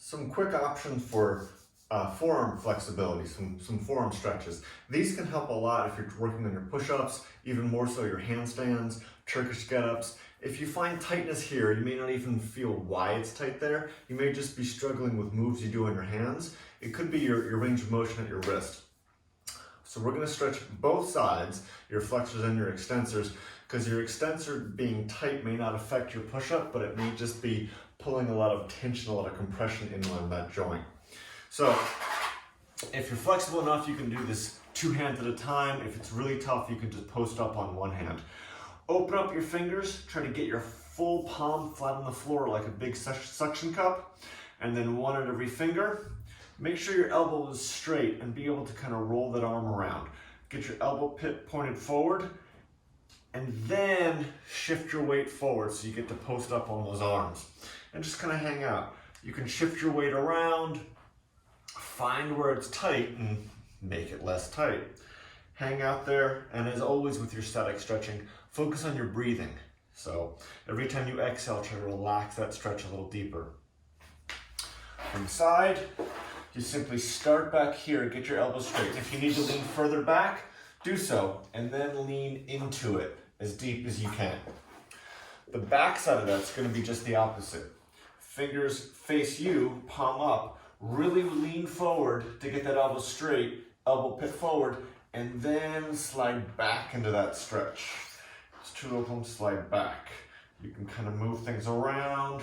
Some quick options for forearm flexibility, some forearm stretches. These can help a lot if you're working on your push-ups, even more so your handstands, Turkish get-ups. If you find tightness here, you may not even feel why it's tight there. You may just be struggling with moves you do on your hands. It could be your range of motion at your wrist. So we're going to stretch both sides, your flexors and your extensors, because your extensor being tight may not affect your push-up, but it may just be pulling a lot of tension, a lot of compression in on that joint. So if you're flexible enough, you can do this 2 hands at a time. If it's really tough, you can just post up on 1 hand. Open up your fingers, try to get your full palm flat on the floor like a big suction cup, and then 1 at every finger. Make sure your elbow is straight and be able to kind of roll that arm around. Get your elbow pit pointed forward, and then shift your weight forward so you get to post up on those arms. And just kind of hang out. You can shift your weight around, find where it's tight and make it less tight. Hang out there, and as always with your static stretching, focus on your breathing. So every time you exhale, try to relax that stretch a little deeper. From the side, you simply start back here, get your elbows straight. If you need to lean further back, do so, and then lean into it as deep as you can. The back side of that's going to be just the opposite. Fingers face you, palm up, really lean forward to get that elbow straight, elbow pit forward, and then slide back into that stretch. Just 2 of them, slide back. You can kind of move things around,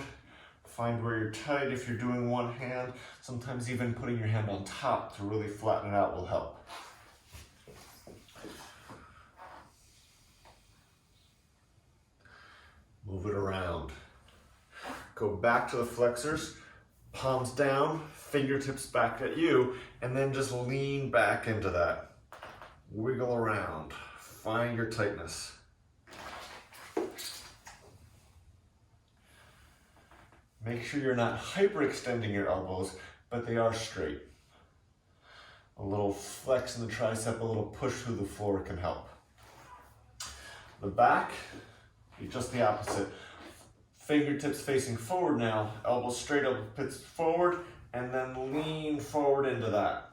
find where you're tight if you're doing 1 hand. Sometimes even putting your hand on top to really flatten it out will help. Move it around. Go back to the flexors, palms down, fingertips back at you, and then just lean back into that. Wiggle around, find your tightness. Make sure you're not hyperextending your elbows, but they are straight. A little flex in the tricep, a little push through the floor can help. The back, just the opposite. Fingertips facing forward now, elbows straight, elbow pits forward, and then lean forward into that.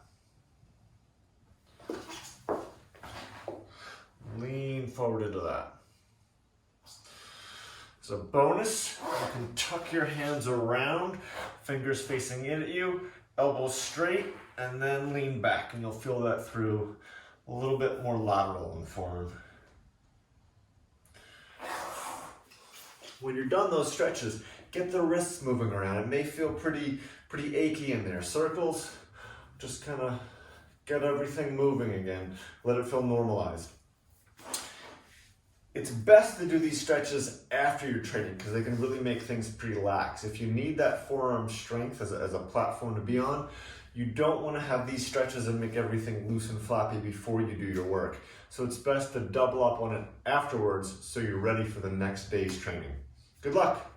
Lean forward into that. As a bonus, you can tuck your hands around, fingers facing in at you, elbows straight, and then lean back, and you'll feel that through a little bit more lateral in the forearm. When you're done those stretches, get the wrists moving around. It may feel pretty achy in there. Circles, just kind of get everything moving again. Let it feel normalized. It's best to do these stretches after your training because they can really make things pretty lax. If you need that forearm strength as a platform to be on, you don't want to have these stretches and make everything loose and floppy before you do your work. So it's best to double up on it afterwards so you're ready for the next day's training. Good luck.